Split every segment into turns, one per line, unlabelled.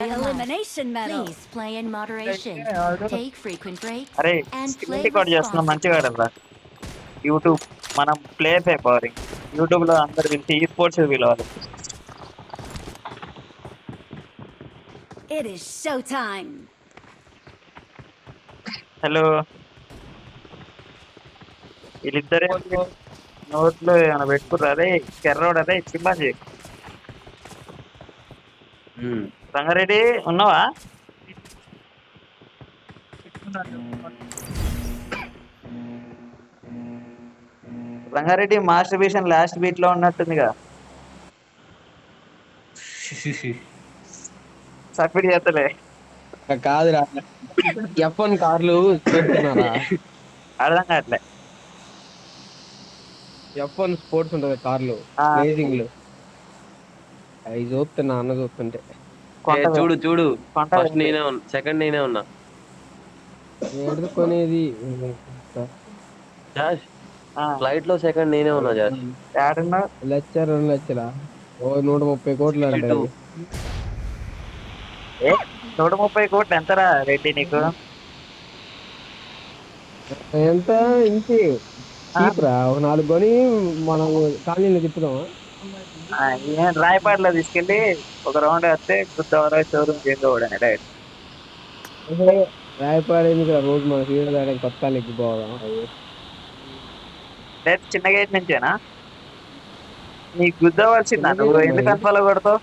Elimination medal.
Please play in moderation. Take frequent breaks
అరే
and
screen
play
record చేస్తున్నాం మంచిగా
responsibly.
కదా. YouTube మనం ప్లేయర్స్ అయిపోవాలి. యూట్యూబ్ లో అందరు పిలిచి ఈ స్పోర్ట్స్ పిలవాలి.
It is showtime.
హలో వీళ్ళిద్దరే నోట్లో ఏమైనా పెట్టుకుర్రా? అదే కెర్రోడు అదే చింపాజీ రంగారెడ్డి ఉన్నావా? రంగారెడ్డి మాస్టర్ బీషన్ లాస్ట్ బీట్ లో ఉన్నట్టుందిగా. సబ్మిట్ చేస్తలే.
కాదురా, F1 కార్లు చూస్తున్నారా?
అర్థం కావట్లే.
F1 స్పోర్ట్స్ ఉంటది కార్లు,
ఆ,
రేసింగ్లు. అవి చూస్తున్నా, అన్న చూస్తుంటే.
చూడు చూడు,
కొంట
ఫస్ట్ నేనే ఉన్నా, సెకండ్ నేనే ఉన్నా.
ఎడుకొనేది
జాష్ ఫ్లైట్ లో సెకండ్ నేనే ఉన్నా జాష్.
ఏడున్నా
1,00,000 2,00,000 ఓ 130 కోట్లు అంట
62.
అది.
130 కోట్లు ఎంతరా రెడ్డి నీకు?
ఎంత ఇంటి చీప్ రా, ఒక 4 కొని మనం కాలనీలో తిప్పుదామా?
ఏం రాయపాడులో తీసుకెళ్ళి ఒక రౌండ్ వేస్తే గుద్దవరం షోరూమ్ చేసుకోవడం డైరెక్ట్.
రాయపాడు ఎందుకు రోజు మన సీరియల్ దానికి కొత్త కాలనీ ఎక్కిపోదాం.
డైరెక్ట్ చిన్న గేట్ నుంచేనా? నీకు గుద్దవలసిందా? నువ్వు ఎందుకు అన్ఫాలో కొడతావు?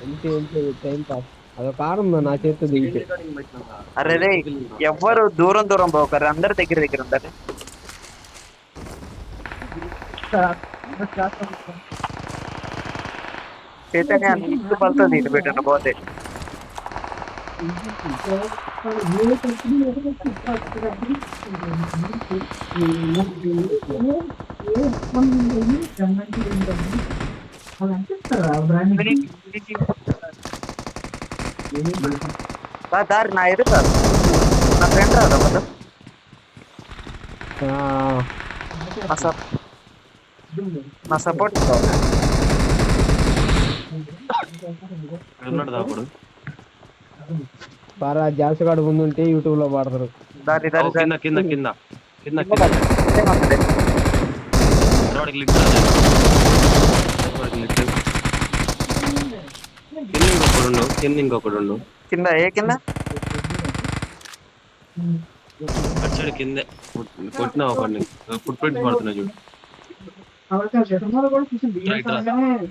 అంతే టైం పాస్. అదొక కారం నా చేతితో దిగితే.
అరే రే, ఎవ్వరు దూరం దూరం పోకరు, అందరు దగ్గర దగ్గర ఉంటారు. చైతన్య ఇటు పలుతుంది, ఇటు పెట్టండి పోతే. దారి నా ఎదురు రాదు, నా ఫ్రెండ్ రాదు అబద్ధం. నా సపోర్ట్
ఉన్నాడు దాపుడు.
బాగా జాసగాడు ముందు ఉంటే యూట్యూబ్ లో పాడతారు.
దారి
ఓ,
దారి
కింద కింద కింద కింద కింద వాడికి లిఫ్ట్ వాడికి లిఫ్ట్. కింద ఇంకొకడు ఉండు.
కింద ఏ కింద?
అచ్చాడు కిందే కొట్టినా ఒకడిని, ఫుట్ ప్రింట్స్ పడుతున్నా చూడు.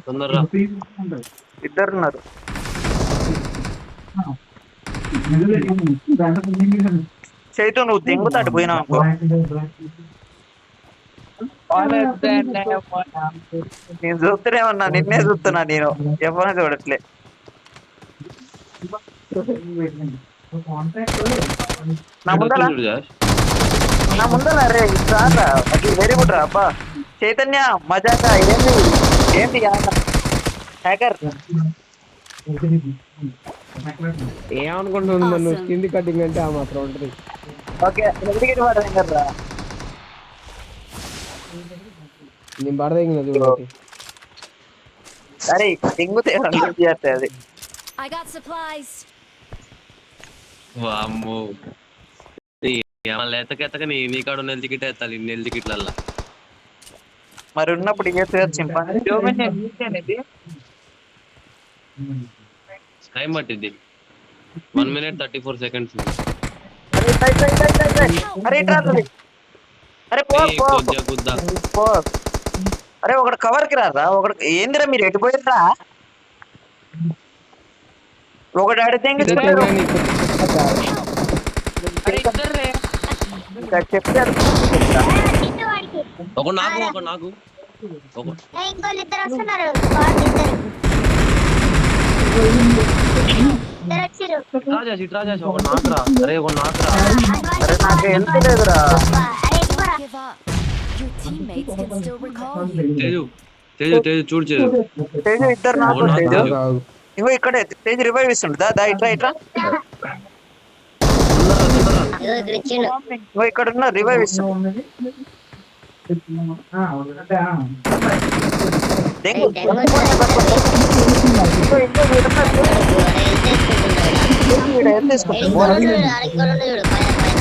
తొందరరా.
ఇద్దరున్నారు. చైతు నువ్వు దెంగుతాడు పోయినావు అనుకో. నేను చూస్తూనే ఉన్నా, నిన్నే చూస్తున్నా నేను, ఎవరిని చూడట్లే. నా ముందర
చూడు జాష్.
నా ముందర రే రాదా, అది వెరీ గుడ్ రా. అబ్బా చైతన్య మజాగా. ఏంటి ఏంటి హ్యాకర్?
ఏమనుకుంటుంది మరి నువ్వు? కింది కటింగ్ అంటే ఆ మాత్రం ఉంటది.
ఓకే ఎందుకు పడరా?
నేను పడదగిన చూడండి.
సరే దెంగుతే చేస్తే అది.
I got supplies.
వామ్మో, ఎత్తకెత్తక నీ కాడ నెల టికెట్ ఎత్తాలి, నెల టికెట్లల్లా.
మరి ఉన్నప్పుడు
టైం పట్టిద్ది 1 minute 34 seconds.
అరే అరే పో
గుద్దా.
పో. అరే ఒకటి కవర్ కి రారా? ఒకటి ఏందిరా మీరు ఎటుపోయిరా? ఒకటి అడితే చెప్తే
ఒక నాకు రాజా ఒక నాకురా. అరే ఒక నాకురా.
అరే నాకు ఎంత లేదురా.
Give up. Your teammates can still recall you.
Teju చూడు
తేజు ఇద్దరు నాకు తేజు ఇగో ఇక్కడే. తేజు రివైవ్ ఇస్తుండు. దా ఇట్లా ఇగో ఇక్కడ ఉన్న రివైవ్ ఇస్తుండు. దెంగు
దెంగు వచ్చాడు. ఇంకోటి చూడు, ఇంకోటి చూడు పైన పైన.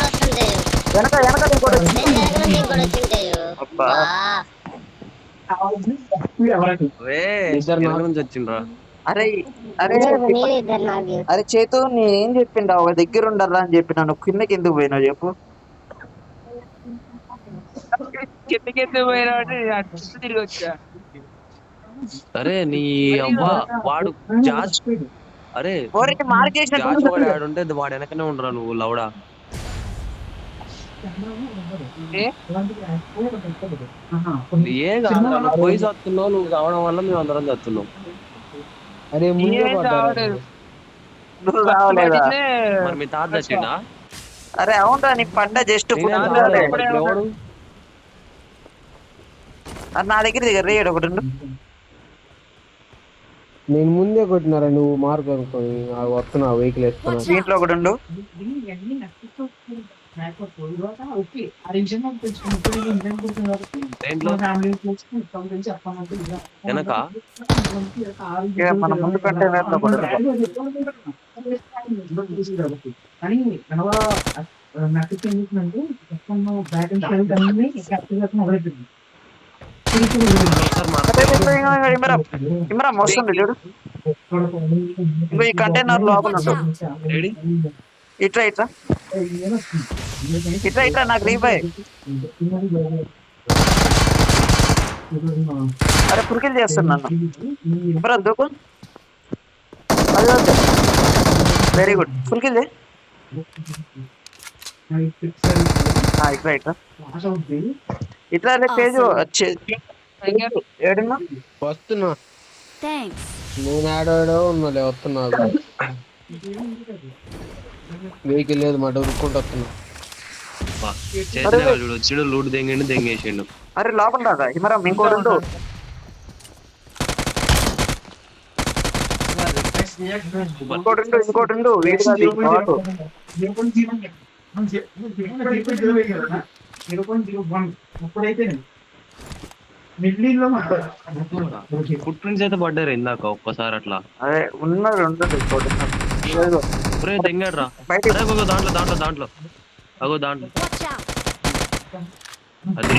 వస్తుంటాయి
వెనక వెనక ఇంకోటి వచ్చింది.
ఇంకోటి వచ్చింటాయి.
అబ్బా.
ఇద్దరు వెనక నుంచి వచ్చిండ్రా.
అరే అరే
ఇద్దరు నాకు
అరే చేతు నేనేం చెప్పిండా ఒక దగ్గర ఉండరా అని చెప్పిన నువ్వు కిందకి ఎందుకు పోయినావు చెప్పు.
కిందకి ఎందుకు పోయినావు అంటే నేను అటు తిరిగి వచ్చా.
అరే నీ అవ్వ వాడు జాజ్. అరే
మార్క్ చేసిన
జాజ్ వాడు ఆడుంటే వాడు వెనకనే ఉండరా నువ్వు లౌడా. ఏం కాదురా, నువ్వు పోయి చస్తున్నావు, నువ్వు కావడం వల్ల మేము అందరం చస్తున్నాం.
అరే ముందే
నేనేం
పడ్డారు.
రావలేదు.
నువ్వు రావలేదా?
మరి మీ తాత చచ్చిండా?
అరే అవునరా నీకు పడ్డ జస్ట్
నేనేం రావలేదు, మరి ఇప్పుడు ఎవడు?
నా దగ్గర దగ్గర రేడు ఒకటి ఉండు.
నేను ముందే కొట్టినారా నువ్వు మార్క్ అనుకోని వస్తున్నావు వెహికల్
Watch
వేస్తున్నావు.
దీంట్లో ఒకటి ఉండు.
దేంట్లో? వెనక
ఇక మన ముందు కంటైనర్ లో ఒకటి ఉండు. ఇమరా ఇమరా వస్తుంది చూడు. ఇంకో ఈ కంటైనర్ లోపల
Watch
ఉండు.
out!
ఏడి?
ఇట్రా ఇట్రా ఇట్రా ఇట్రా నాకు రీబాయ్. అరే పురికిల్ చేస్తున్నాను. ఇమరా దూకు. వెరీ గుడ్ పురికిల్ ఇట్రా ఇట్రా ఇట్లా రే తేజు ఏడున్నా.
వస్తున్నా
Thanks.
నేను ఆడాడో ఉన్నాలే వస్తున్నావు. వెహికల్ లేదు మాట ఉరుక్కుంటూ వస్తున్నా.
చైతన్య చూడు వచ్చిండు, లూట్ దెంగిండు, దెంగేసిండు.
అరే లోపల రాదా హిమరా ఇంకోటి ఉండు. ఇంకోటి ఉండు వీడి కాదు, ఇంకోటి.
ఫుట్ ప్రింట్స్ అయితే పడ్డారు ఇందాక ఒక్కసారి అట్లా.
అదే ఉన్నది ఉండదు ఇంకోటి ఉన్నది.
ఒరే దెంగాడు రా.
బయట
అరే అగో దాంట్లో దాంట్లో దాంట్లో అగో దాంట్లో
Watch out!
అది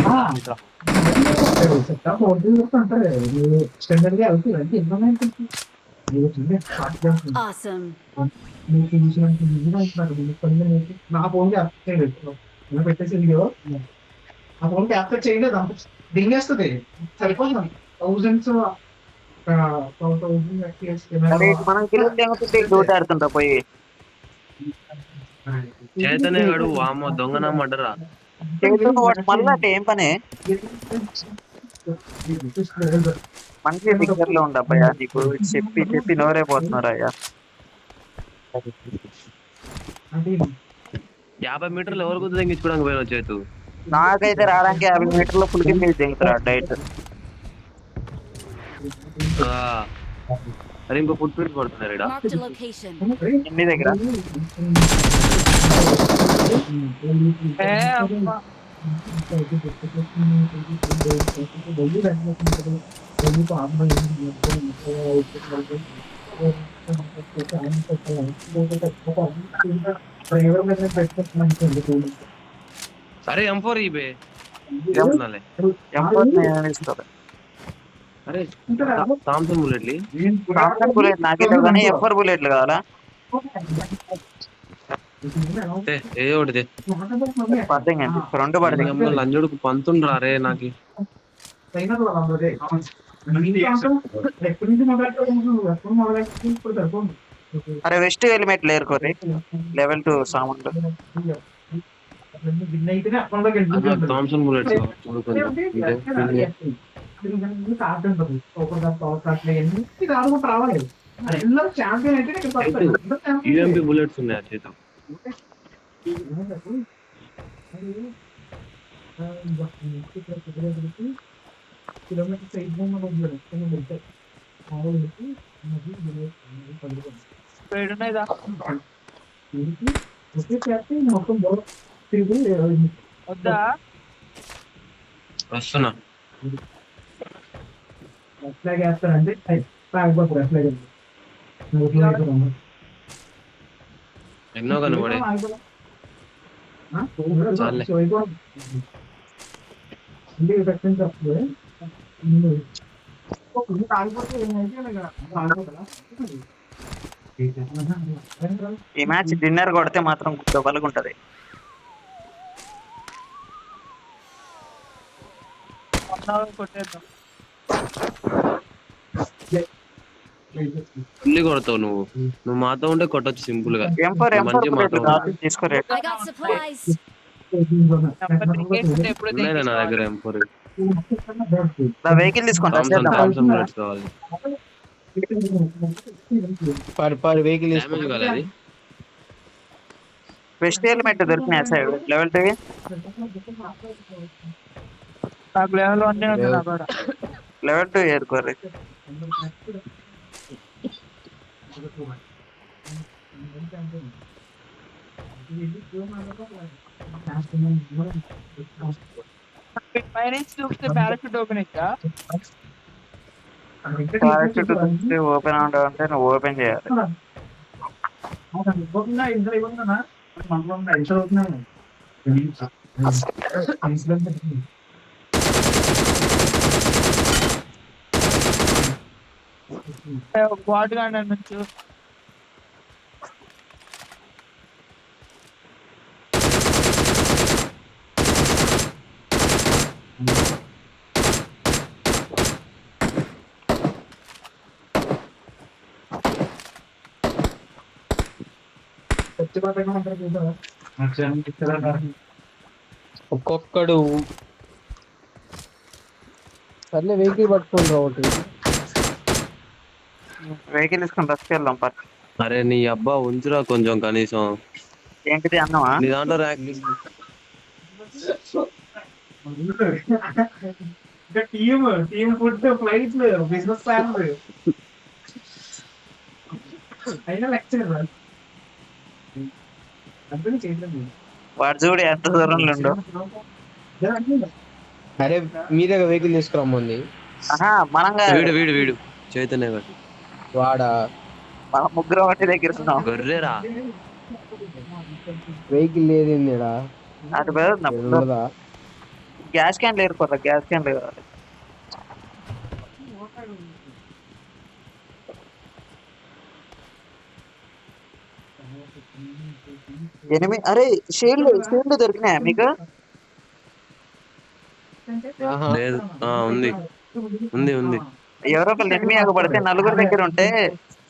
Awesome.
నా ఫోన్ పెట్టేసి ఆ ఫోన్ క్యాప్చర్ చేయలేదు, దింగేస్తుంది సరిపోతుంది. థౌజండ్స్
అరే మనం కిలో తెంగుతుంటే దూట ఆడుతుంటా పోయి.
చైతన్య గాడు వామో దొంగనమ్మడ్డరా.
మళ్ళీ అంటే ఏం పని మంచి దగ్గర లో ఉండబ్బయ్యా. నీకు చెప్పి చెప్పి నోరే పోతున్నారు అయ్యా.
50 మీటర్లు ఎవరు గుర్తు తెంగించుకోవడానికి పోయిన చేతు.
నాకైతే రావడానికి 50 మీటర్ల పులికి మీరు దిగుతారా డైట్.
అరే ఇంకో ఫుట్ ప్రింట్ పడుతున్నారు ఇక్కడ.
Marked a location.
ఎన్ని దగ్గర
అరే M4 ఇబే
ఇస్తారు.
అరే థామ్సన్ బుల్లెట్లీ
బుల్లెట్ నాకైతే కానీ ఎఫర్ బుల్లెట్లు కావాలా.
ఏ ఒకటి
పద్దెంగండి 2 పడతాయి.
లంజుడుకు పంతుండ్రా రే నాకు.
అరే వెస్ట్ హెల్మెట్ లేరుకోరి లెవెల్ 2 సామాన్లు.
థామ్సన్ బుల్లెట్స్
రావాలి.
యూఎంపీ బుల్లెట్స్ ఉన్నాయి ఆ చేత.
వద్దా
వస్తున్నా.
ఫ్లాగ్ వేస్తారంటే ఫ్లాగ్
ఎన్నో కనబడే చాలే.
ఈ మ్యాచ్ డిన్నర్ కొడితే మాత్రం డబ్బలుగా ఉంటది.
కొట్టేద్దాం.
ఫుల్లీ కొడతావు నువ్వు మాతో ఉంటే కొట్టొచ్చు సింపుల్ గా.
M4
మంచి మాతో
తీసుకోరే.
I got supplies.
ఉన్నాయి నా దగ్గర M4.
వెహికల్ తీసుకుంటా.
థామ్సన్ బుల్లెట్స్ కావాలి.
పర్ వెహికల్
డ్యామేజ్ కావాలి అది.
వెస్ట్ హెల్మెట్ దొరికినాయి సైడ్ లెవెల్ 2.
నాకు లెవెల్ 1 ఉంది నా కాడ.
లెవెల్ 2 ఏరుకోరే.
పైనుంచి చూస్తే పారాషూట్ ఓపెన్ ఇచ్చా.
పారాషూట్ ఓపెన్ అంటే నువ్వు ఓపెన్ చేయాలి.
బాట్ గార్డ్ నుంచి
ఒక్కొక్కడు సర్లే వెహికల్ పట్టుకోండి ఒకటి.
వెహికల్ తీసుకొని బస్కి వెళ్దాం పక్క.
అరే నీ అబ్బా ఉంచురా కొంచెం కనీసం.
ఏంటిది అన్నమా?
నీ దాంట్లో rank
team food flight business plan అయినా లెక్చర్ అందరూ చేయలేదు.
వాడు చూడు ఎంత దూరంలో ఉండు.
అరే మీ దగ్గర వెహికల్ తీసుకురమ్మంది.
మనంగా
వీడు చైతన్య గారు
వాడా
మనం ముగ్గురు ఒకటి దగ్గర ఉన్నాం.
గొర్రెరా.
వెహికల్ లేదేంది ఈడ?
అటు పోదా గ్యాస్ క్యాన్ లేరుకోరా. గ్యాస్ క్యాన్ లేదు. అరే షీల్డ్ దొరికినాయా మీకు?
లేదు ఉంది.
ఎవరో ఒకళ్ళు ఎనిమి ఆగపడితే నలుగురు దగ్గర ఉంటే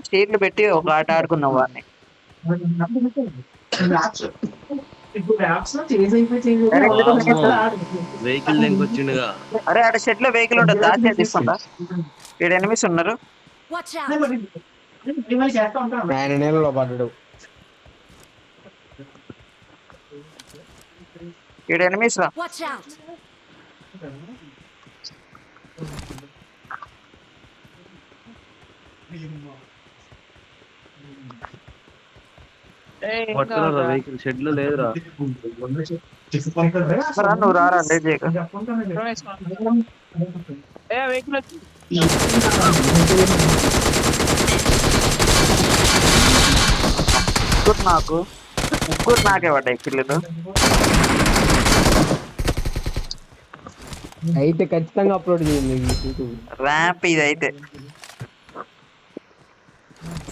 షీల్డ్ పెట్టి ఒక ఆట ఆడుకున్నాం వాడిని.
వెహికల్ వచ్చిండుగా.
అరే ఆడ షెడ్ లో వెహికల్ ఉంటుంది. దాచి తీసుకుంటా. ఇక్కడ ఎనిమిస్ ఉన్నారు.
Watch out.
ఆయన నీళ్ళలో పడ్డాడు.
ఇక్కడ ఎనిమిస్ రా.
Watch out.
పట్టుకున్నారా వెహికల్? షెడ్ లో లేదురా.
నువ్వు రారా లేట్ చేయక.
వెహికల్ వచ్చి
ముగ్గురు నాకే పడ్డాయి కిల్లులు.
అయితే ఖచ్చితంగా అప్లోడ్ చేయండి.
ర్యాంప్ ఇది అయితే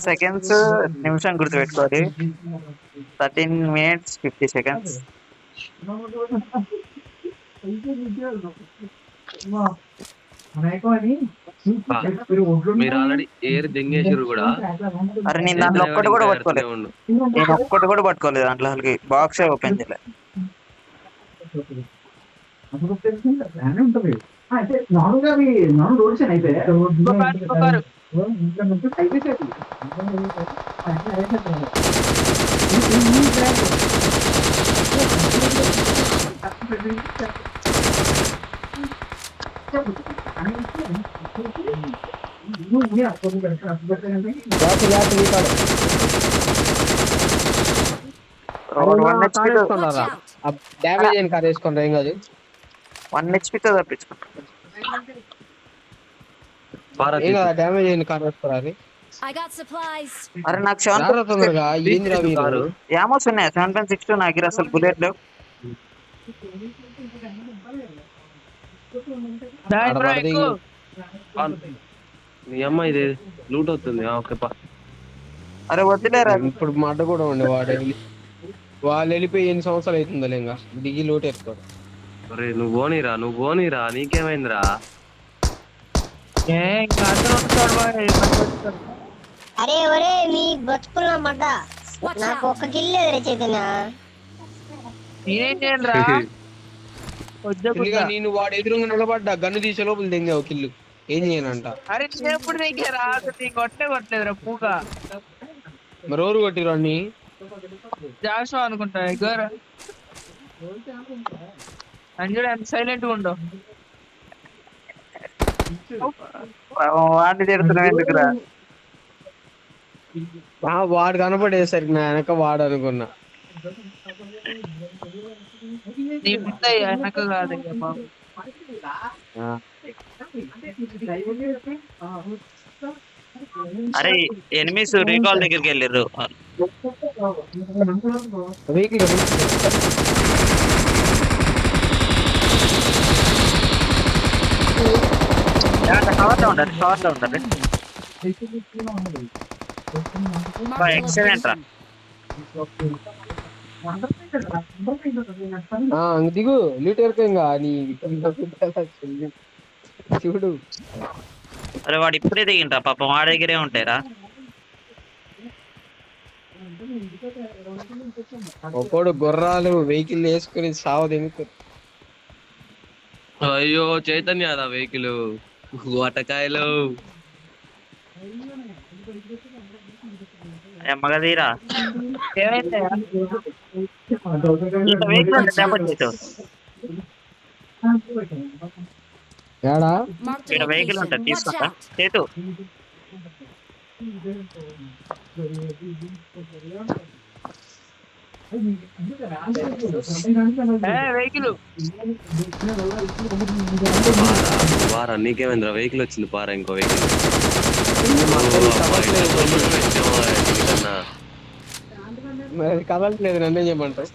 సెకండ్స్ నిమిషం గుర్తుపెట్టుకోవాలి. 13 minutes 50 seconds.
మీరు ఆల్రెడీ ఏర్ దెంగేశ్వరు కూడా.
అరే నేను దాంట్లో ఒక్కటి కూడా పట్టుకోలేదు. దాంట్లో అసలు బాక్స్ ఓపెన్ చేయలేదు.
అయితే నార్మల్గా అవి నార్మల్ రోడ్స్ అయితే
డ్యామేజ్ అయిన కార్ వేసుకుంటారు ఏం కాదు.
1 హెచ్పితో తప్పించుకుంటా.
పారా
ఏం కదా డ్యామేజ్ అయింది కార్ వస్తారా అది
I got supplies.
అరే నాకు 7
రారా తొందరగా ఏంది రా మీరు
కారు
యామోస్ ఉన్నాయి 7.62 నా దగ్గర అసలు బుల్లెట్ లేవు.
దాని బ్రో
పడది.
ఎక్కువ
నీ అమ్మ ఇది లూట్ అవుతుంది ఓకే పా.
అరే వద్దులేరా
ఇప్పుడు మా అడ్డ కూడా ఉండే వాళ్ళు వెళ్ళిపోయి ఎన్ని సంవత్సరాలు అవుతుందో ఇంకా దిగి లోటు ఎత్తుకోడు
అరే నువ్వు పోనీరా నీకేమైందిరా?
ఇంకా అందరూ ఉంటాడు బాయ్.
అరే ఒరే మీ బతుకున్నా మడ్డ నాకు ఒక్క కిల్ లేదురే చైతన్య.
నేనేం చేయను రా
ఇల్లుగా నేను వాడు ఎదురుగా నిలబడ్డా గన్ను తీసే లోపల దెంగావు కిల్లు ఏం చేయనంట.
అరే నేనెప్పుడు దిగారా నీ కొట్టలేదురా పూక.
మరి ఎవరు కొట్టిరు అన్ని
జాషువా అనుకుంటా దగ్గర అంజుడు ఎంత సైలెంట్ గా ఉండవు.
వాడిని తిడుతున్నావు ఎందుకురా?
వాడు కనపడేసరికి నా వెనక వాడు అనుకున్నా.
నీ ముందయ్యా వెనక కాదయ్యా బాబు.
అరే ఎనిమిస్ రీకాల్ దగ్గరికి వెళ్ళిర్రు.
వెహికల్
కవర్ లో ఉండాలి. ఎక్సలెంట్ రా.
దిగు లీటర్ ఇంకా నీ చూడు.
అరే వాడు ఇప్పుడే దిగింటా పాపం వాడి దగ్గరే ఉంటాయిరా.
ఒకడు గుర్రాలు వెహికల్ వేసుకుని సావు దిగుతారు.
అయ్యో చైతన్య అదా వెహికల్ వాటకాయలు
ఎమ్మగదీరా.
ఏమైందయ్యా?
ఏడా
Marked a
ఇక్కడ వెహికల్
location.
ఉంటుంది
Watch
తీసుకుంటా
out.
చేతు.
వెహికల్
పారా నీకేమైందిరా? వెహికల్ వచ్చింది పారా ఇంకో వెహికల్.
మరి కదలట్లేదు నన్నే చేయమంటారు.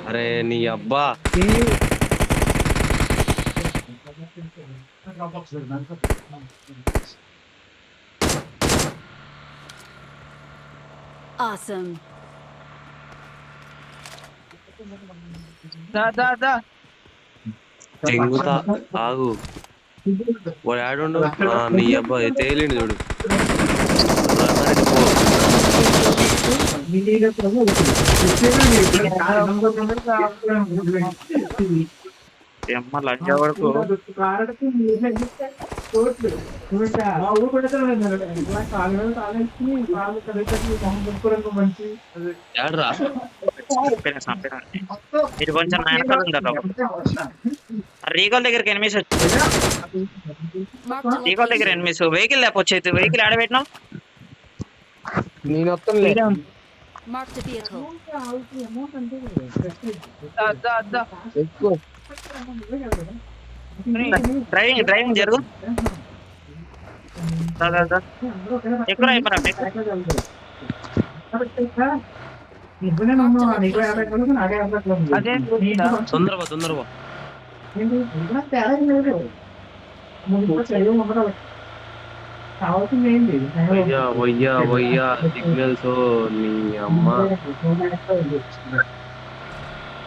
అరే నీ అబ్బా
Awesome.
దా
చెంగుతా ఆగు. వాడు ఆడుండు నీ అబ్బా తేలిండు చూడు.
ఎమ్మ లంచ వరకు
ఏడ్రా
ఇది కొంచెం వెనకాల ఉందా? రీకాల్ దగ్గరికి ఎనిమిస్ వచ్చి
Marked a
రీకాల్ దగ్గర
location.
ఎనిమిస్ వెహికల్ లేకపోతే వెహికల్ ఆడబెట్టినావు.
నేను వస్తానులే.
Marked a vehicle.
ఎక్కువ
డ్రైవింగ్ జరుగు. ఎక్కువ అయిపోయినా
అదే
తొందరగా వయ్యా సిగ్నల్స్ నీ అమ్మ.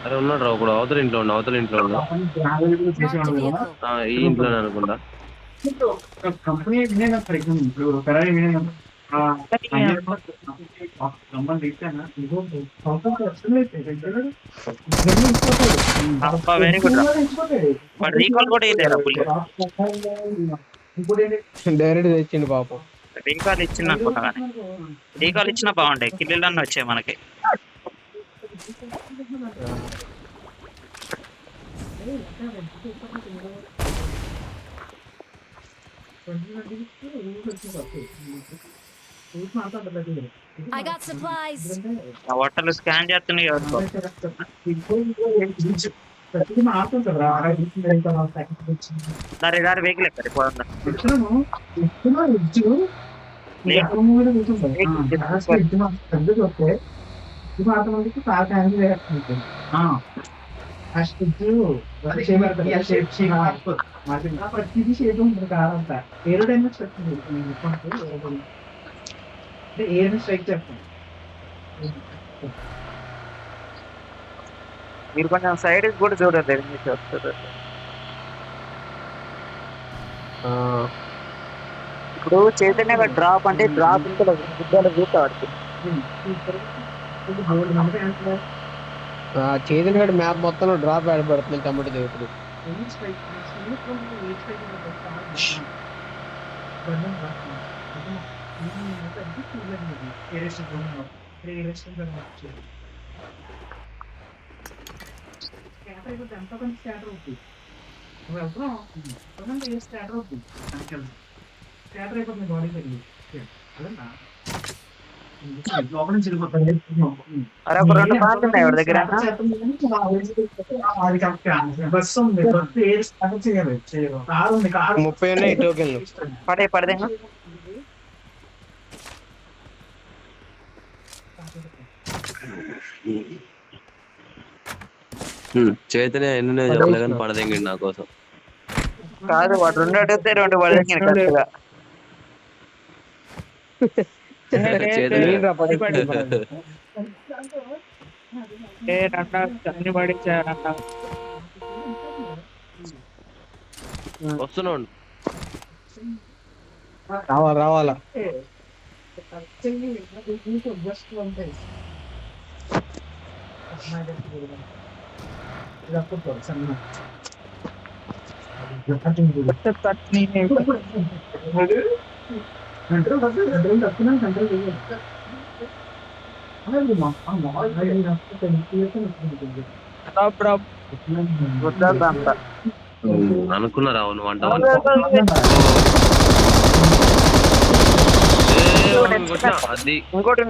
అరే ఉన్నాడు రా ఒకడు అవతల ఇంట్లో ఉండు
Marked a vehicle.
ఈ ఇంట్లోనే అనుకుంటా.
కంపెనీ ఇప్పుడు ఫెరారీ
వెరీ గుడ్. వాడు రీకాల్ కూడా వేయలేరా?
డైరెక్ట్ తెచ్చిండు పాపం.
రీకాల్ ఇచ్చింది అనుకుంటా కానీ రీకాల్ ఇచ్చినా బాగుండే కిల్లులన్నీ వచ్చాయి మనకి.
I got supplies.
ఆ హోటల్ స్కాన్ చేస్తున్నాయి ఎవరికో. దారి దారి వెహికల్ ఎక్కడి పోదా మీరు కొంచెం సైడ్ కూడా చూడండి మీకు వస్తుంది. ఇప్పుడు చైతన్య డ్రాప్ అంటే డ్రాప్ ఇంకా గుడ్డల చూస్తా వాడికి.
చైతన్య గడి మ్యాప్ మొత్తం డ్రాప్ ఆడబడుతుంది టమాటో దేవుడు.
అరే ఒక 2 కార్లు ఉన్నాయి ఎవరి దగ్గర.
బస్సు ఉంది,
30 ఉన్నాయి టోకెన్లు.
పడే
చైతన్య ఎన్ని చెప్పలే కానీ పడదెంగి నా కోసం.
కాదు వాడు 2 అడిగితే 2 పడదెంగి కరెక్ట్గా.
వస్తున్నాడు
రావాలా
అనుకున్నారా నువ్వు అంట అది
ఇంకోటి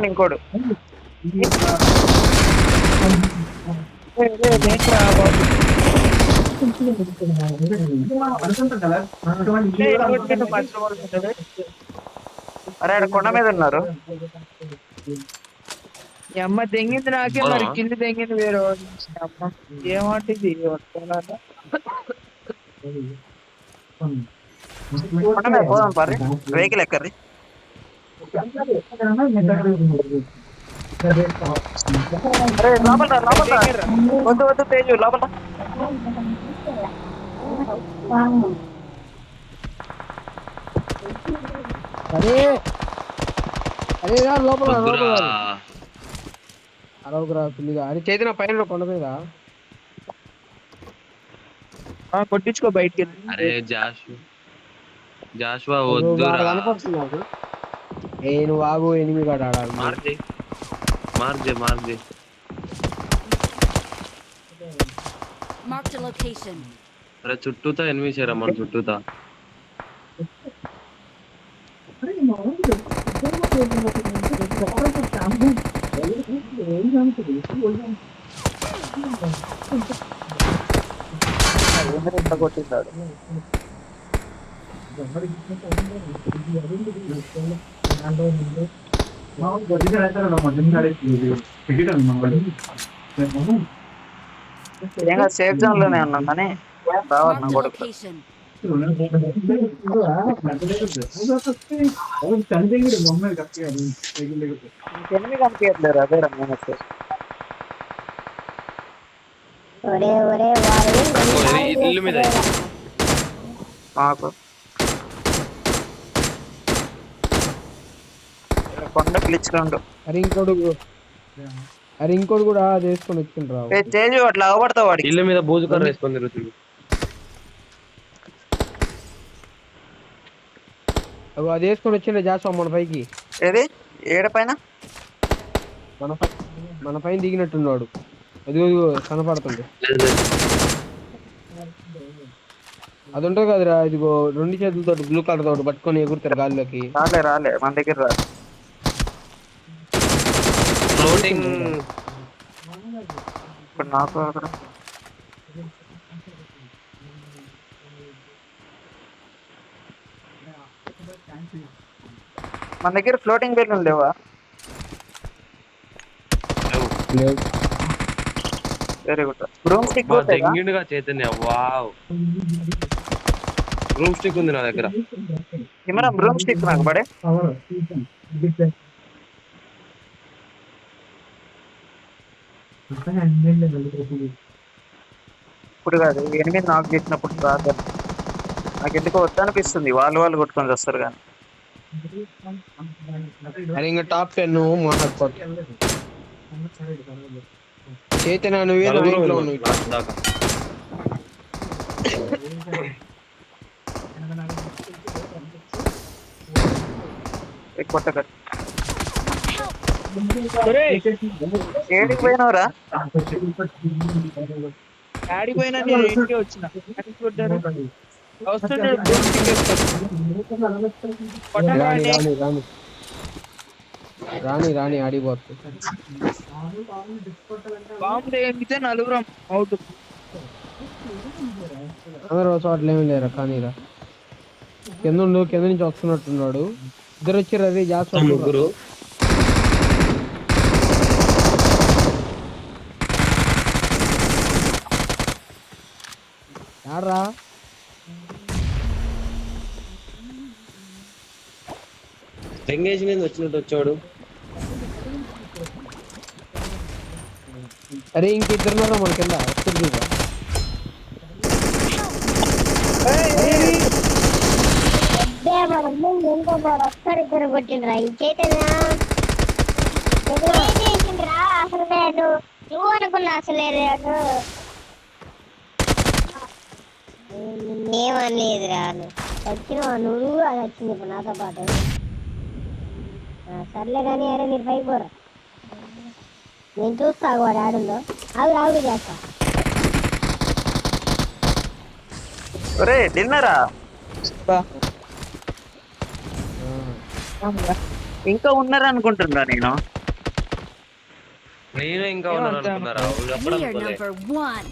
అరే కొండ మీద ఉన్నారు.
ఈ అమ్మ తెంగింది నాకే, మరి కింది తెంగింది వేరే అమ్మ. ఏమంటుంది
కొండ మీద పోదాం పర్రి, వెహికల్ ఎక్కర్రి. అరే లోపల వద్దు తేజు లోపల.
అరే లోపల అరవకురా పిల్లిగా. అది చైతన్య పైన కొండ మీద
కొట్టించుకో బయటికి.
అరే జాషువా వద్దురా
కనపడుతున్నాడు. నువ్వు ఆగు, ఎనిమిది కాడ ఆడాలి.
మార్జే
Marked a location.
అరే చుట్టూతా ఎనిమిది చేరా మన చుట్టూతా.
కొట్టిస్తాడు. సేఫ్ జోన్ లోనే ఉన్నాం కానీ రావాలి నా
Marked a
కొడుకు.
location.
ఇంకెన్ని కనిపించట్లేరు. అదే రమ్మేస్తే
ఇల్లు మీద
మాకు కొండ పిలుచుకోండు.
అరే ఇంకోటి కూడా చేసుకొని వచ్చిండ్రా.
తేజు అట్లా అవబడతావు వాడికి.
ఇల్లు మీద బూజు కర్ర వేసుకొని తిరుగుతుంది.
అది వేసుకొని వచ్చిండే జాస్వా మన పైకి.
ఏది ఏడ పైన
మన పైన దిగినట్టున్నాడు. అది కనపడుతుంది. అది ఉంటుంది కదరా, ఇదిగో 2 చేతులతో బ్లూ కలర్ తోటి పట్టుకొని ఎగురుతారు గాల్లోకి.
రాలే మన దగ్గర రాలే.
Setting.
ఇప్పుడు నాకు అక్కడ మన దగ్గర ఫ్లోటింగ్ బెలూన్ లేవా?
లేవు.
Very good. బ్రూమ్ స్టిక్
బా దెంగిండుగా చైతన్య. వావ్. రూమ్ స్టిక్ ఉంది నా దగ్గర.
కెమెరా బ్రూమ్ స్టిక్ నాకు పడే. ఇప్పుడు కాదు, 8 నాకు చేసినప్పుడు రాదు. నాకు ఎందుకో వద్దనిపిస్తుంది. వాళ్ళు కొట్టుకొని వస్తారు కానీ.
అరే ఇంకా టాప్ 10 మాట్లాడుకోవచ్చు. చైతన్య నువ్వే
నలుగురు
ఇంట్లో
ఉన్నాం last దాకా.
కొట్టక ఏడికి పోయినవరా?
ఆడిపోయినా నేను ఇంటికి వచ్చిన వస్తుంటే
రాని ఆడిపోతుంది.
బాంబు ఎక్కితే నలుగురం అవుట్.
అందరూ చోట్ల ఏమి లేరా కానీరా. కింద నుంచి వస్తున్నట్టున్నాడు. ఇద్దరు వచ్చారు. అదే జాస్తి
ముగ్గురు.
యాడ్రా
ఎంగేజ్ మీద వచ్చినట్టు వచ్చాడు.
అరే ఇంకిద్దరున్నారా మన కింద వస్తుంది.
ఒక్కరిద్దరు కొట్టిండ్రా ఈ చైతన్య. ఏం చేసిండ్రా అసలు? నువ్వు అనుకున్నా అసలే నేనేమనలేదురా. వచ్చిన నువ్వు అది వచ్చింది ఇప్పుడు నాతో పాటు. సర్లే కానీ అరే మీరు పైకి పోరా, నేను చూస్తా వాడు ఆడుందో. ఆవిడ చేస్తా.
ఒరే డిన్నరా? ఇంకా ఉన్నారా అనుకుంటున్నా నేను.
నేను ఇంకా ఉన్నాను అనుకున్నారా?
We are number 1.